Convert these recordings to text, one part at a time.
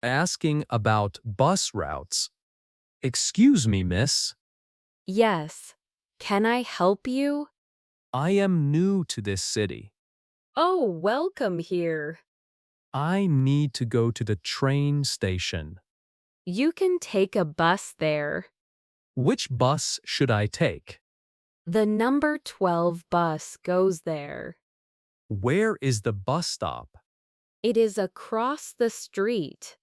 asking about bus routes. Excuse me, miss. Yes. Can I help you? I am new to this city. Oh, welcome here. I need to go to the train station. You can take a bus there. Which bus should I take? The number 12 bus goes there. Where is the bus stop? It is across the street.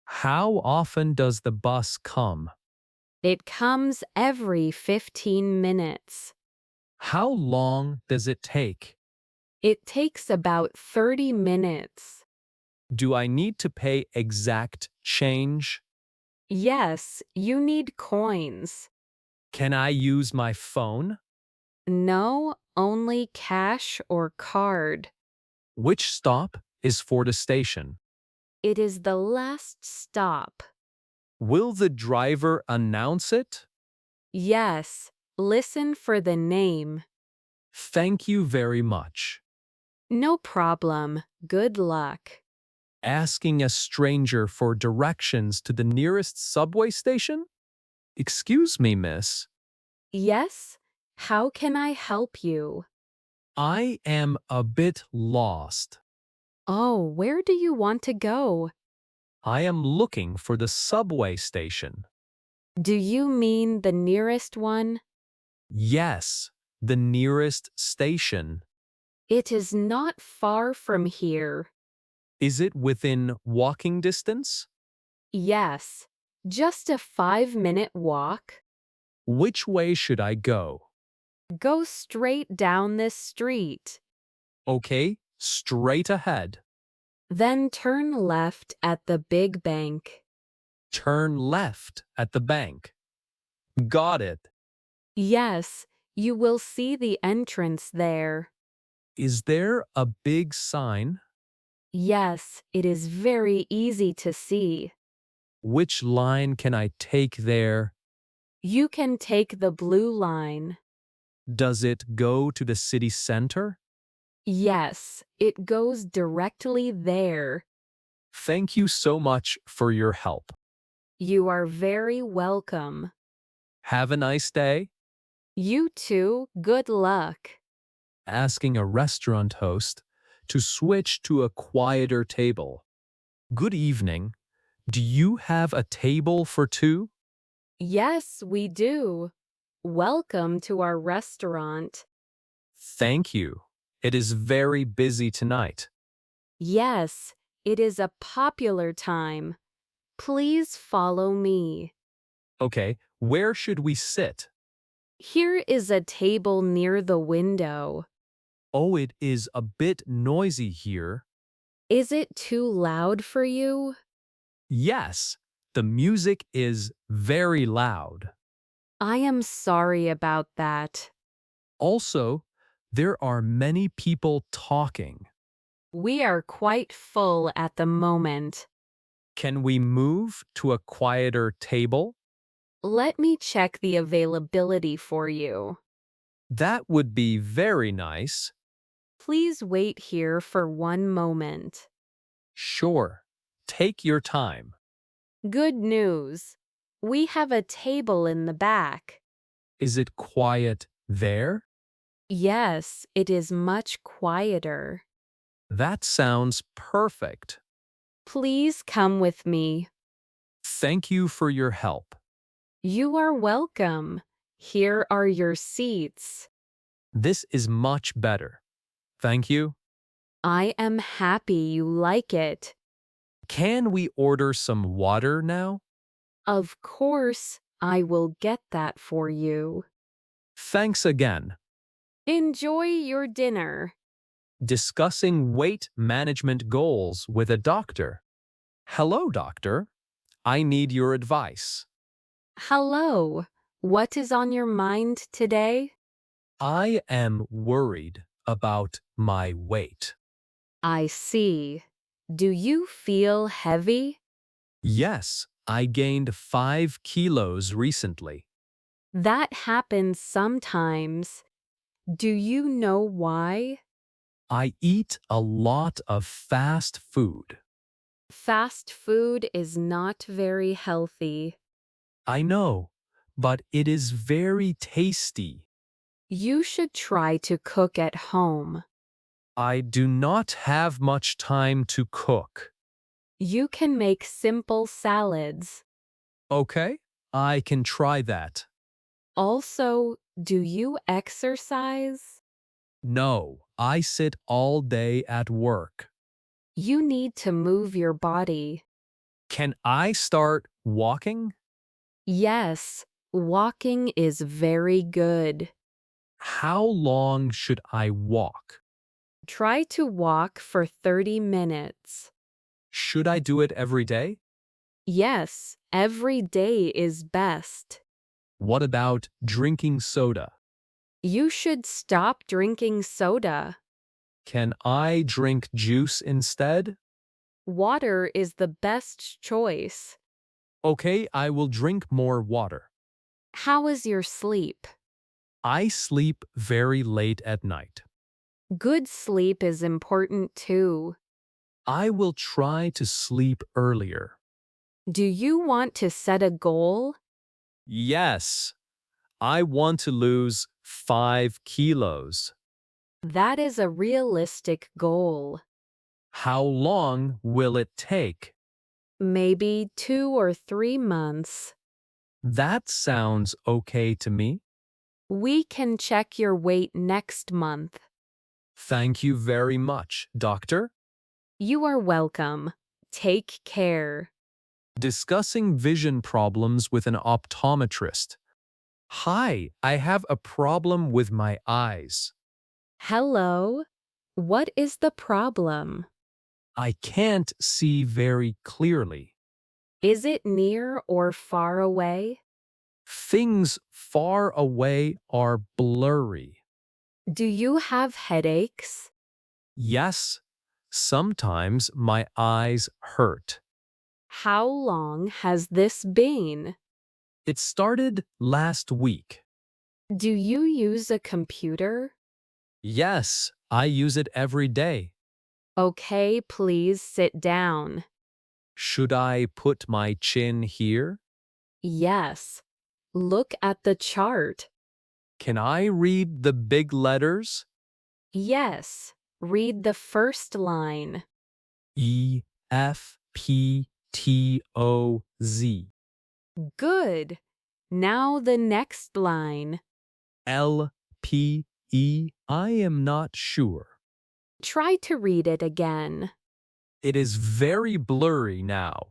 How often does the bus come? It comes every 15 minutes. How long does it take? It takes about 30 minutes. Do I need to pay exact change? Yes, you need coins. Can I use my phone? No, only cash or card. Which stop is for the station? It is the last stop. Will the driver announce it? Yes, listen for the name. Thank you very much. No problem. Good luck. Asking a stranger for directions to the nearest subway station? Excuse me, miss. Yes? How can I help you? I am a bit lost. Oh, where do you want to go? I am looking for the subway station. Do you mean the nearest one? Yes, the nearest station. It is not far from here. Is it within walking distance? Yes, just a 5-minute walk. Which way should I go? Go straight down this street. Okay, straight ahead. Then turn left at the big bank. Turn left at the bank. Got it. Yes, you will see the entrance there. Is there a big sign? Yes, it is very easy to see. Which line can I take there? You can take the blue line. Does it go to the city center? Yes, it goes directly there. Thank you so much for your help. You are very welcome. Have a nice day. You too, good luck. Asking a restaurant host to switch to a quieter table. Good evening. Do you have a table for two? Yes, we do. Welcome to our restaurant. Thank you. It is very busy tonight. Yes, it is a popular time. Please follow me. Okay, where should we sit? Here is a table near the window. Oh, it is a bit noisy here. Is it too loud for you? Yes, the music is very loud. I am sorry about that. Also, there are many people talking. We are quite full at the moment. Can we move to a quieter table? Let me check the availability for you. That would be very nice. Please wait here for 1 moment. Sure, take your time. Good news. We have a table in the back. Is it quiet there? Yes, it is much quieter. That sounds perfect. Please come with me. Thank you for your help. You are welcome. Here are your seats. This is much better. Thank you. I am happy you like it. Can we order some water now? Of course, I will get that for you. Thanks again. Enjoy your dinner. Discussing weight management goals with a doctor. Hello, doctor. I need your advice. Hello. What is on your mind today? I am worried about my weight. I see. Do you feel heavy? Yes, I gained 5 kilos recently. That happens sometimes. Do you know why? I eat a lot of fast food. Fast food is not very healthy. I know, but it is very tasty. You should try to cook at home. I do not have much time to cook. You can make simple salads. Okay, I can try that. Also, do you exercise? No, I sit all day at work. You need to move your body. Can I start walking? Yes, walking is very good. How long should I walk? Try to walk for 30 minutes. Should I do it every day? Yes, every day is best. What about drinking soda? You should stop drinking soda. Can I drink juice instead? Water is the best choice. Okay, I will drink more water. How is your sleep? I sleep very late at night. Good sleep is important too. I will try to sleep earlier. Do you want to set a goal? Yes, I want to lose 5 kilos. That is a realistic goal. How long will it take? Maybe 2 or 3 months. That sounds okay to me. We can check your weight next month. Thank you very much, doctor. You are welcome. Take care. Discussing vision problems with an optometrist. Hi, I have a problem with my eyes. Hello. What is the problem? I can't see very clearly. Is it near or far away? Things far away are blurry. Do you have headaches? Yes, sometimes my eyes hurt. How long has this been? It started last week. Do you use a computer? Yes, I use it every day. Okay, please sit down. Should I put my chin here? Yes. Look at the chart. Can I read the big letters? Yes. Read the first line. E, F, P, T, O, Z. Good. Now the next line. L, P, E. I am not sure. Try to read it again. It is very blurry now.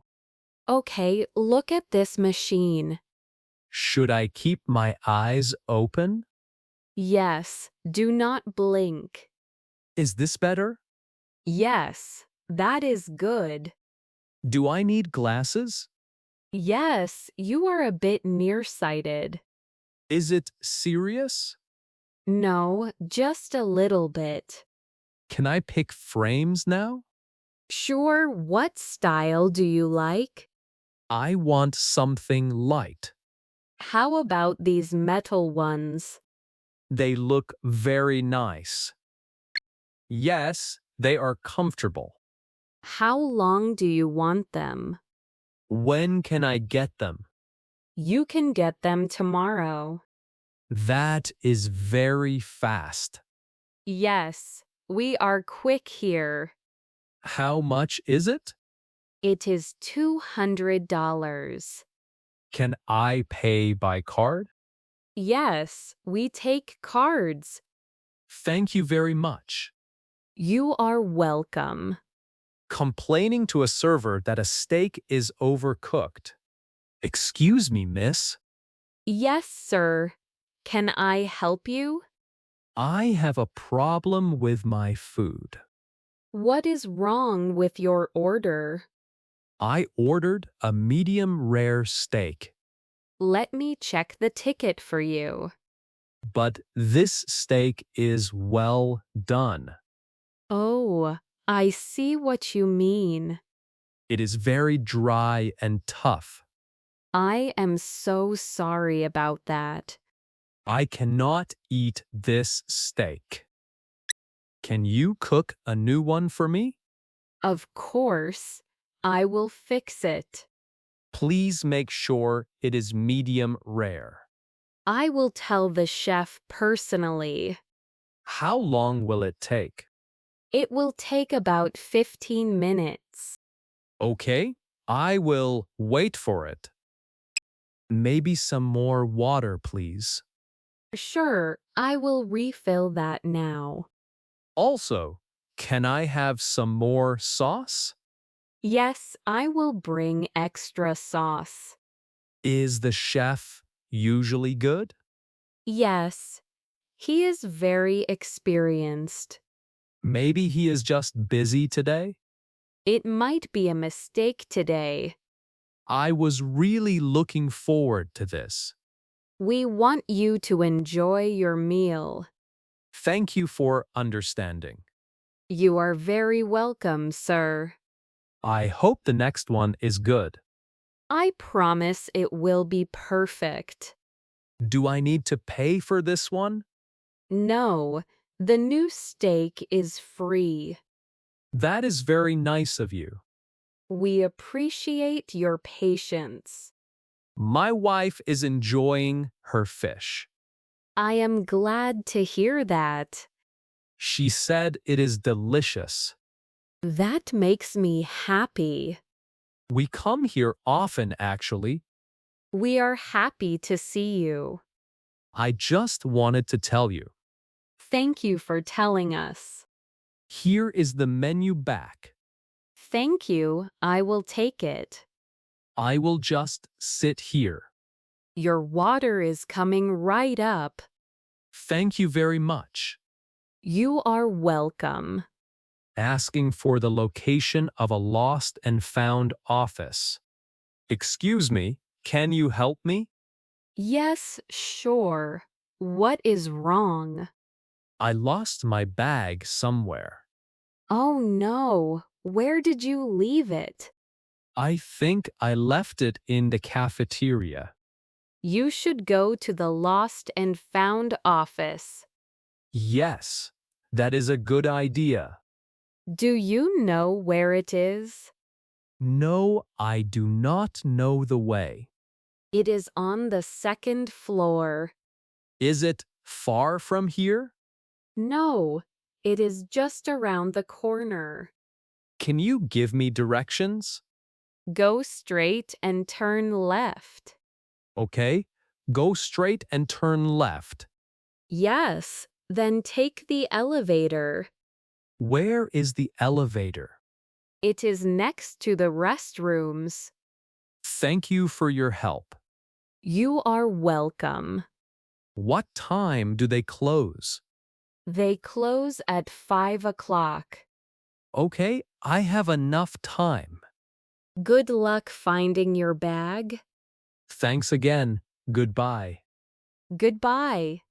Okay, look at this machine. Should I keep my eyes open? Yes, do not blink. Is this better? Yes, that is good. Do I need glasses? Yes, you are a bit nearsighted. Is it serious? No, just a little bit. Can I pick frames now? Sure, what style do you like? I want something light. How about these metal ones? They look very nice. Yes, they are comfortable. How long do you want them? When can I get them? You can get them tomorrow. That is very fast. Yes, we are quick here. How much is it? It is $200. Can I pay by card? Yes, we take cards. Thank you very much. You are welcome. Complaining to a server that a steak is overcooked. Excuse me, miss. Yes, sir. Can I help you? I have a problem with my food. What is wrong with your order? I ordered a medium rare steak, Let me check the ticket for you. but this steak is well done. Oh, I see what you mean. It is very dry and tough. I am so sorry about that. I cannot eat this steak. Can you cook a new one for me? Of course, I will fix it. Please make sure it is medium rare. I will tell the chef personally. How long will it take? It will take about 15 minutes. Okay, I will wait for it. Maybe some more water, please. Sure, I will refill that now. Also, can I have some more sauce? Yes, I will bring extra sauce. Is the chef usually good? Yes, he is very experienced. Maybe he is just busy today? It might be a mistake today. I was really looking forward to this. We want you to enjoy your meal. Thank you for understanding. You are very welcome, sir. I hope the next one is good. I promise it will be perfect. Do I need to pay for this one? No, the new steak is free. That is very nice of you. We appreciate your patience. My wife is enjoying her fish. I am glad to hear that. She said it is delicious. That makes me happy. We come here often, actually. We are happy to see you. I just wanted to tell you. Thank you for telling us. Here is the menu back. Thank you, I will take it. I will just sit here. Your water is coming right up. Thank you very much. You are welcome. Asking for the location of a lost and found office. Excuse me, can you help me? Yes, sure. What is wrong? I lost my bag somewhere. Oh no, where did you leave it? I think I left it in the cafeteria. You should go to the lost and found office. Yes, that is a good idea. Do you know where it is? No, I do not know the way. It is on the second floor. Is it far from here? No, it is just around the corner. Can you give me directions? Go straight and turn left. Okay, go straight and turn left. Yes, then take the elevator. Where is the elevator? It is next to the restrooms. Thank you for your help. You are welcome. What time do they close? They close at 5 o'clock. Okay, I have enough time. Good luck finding your bag. Thanks again. Goodbye. Goodbye.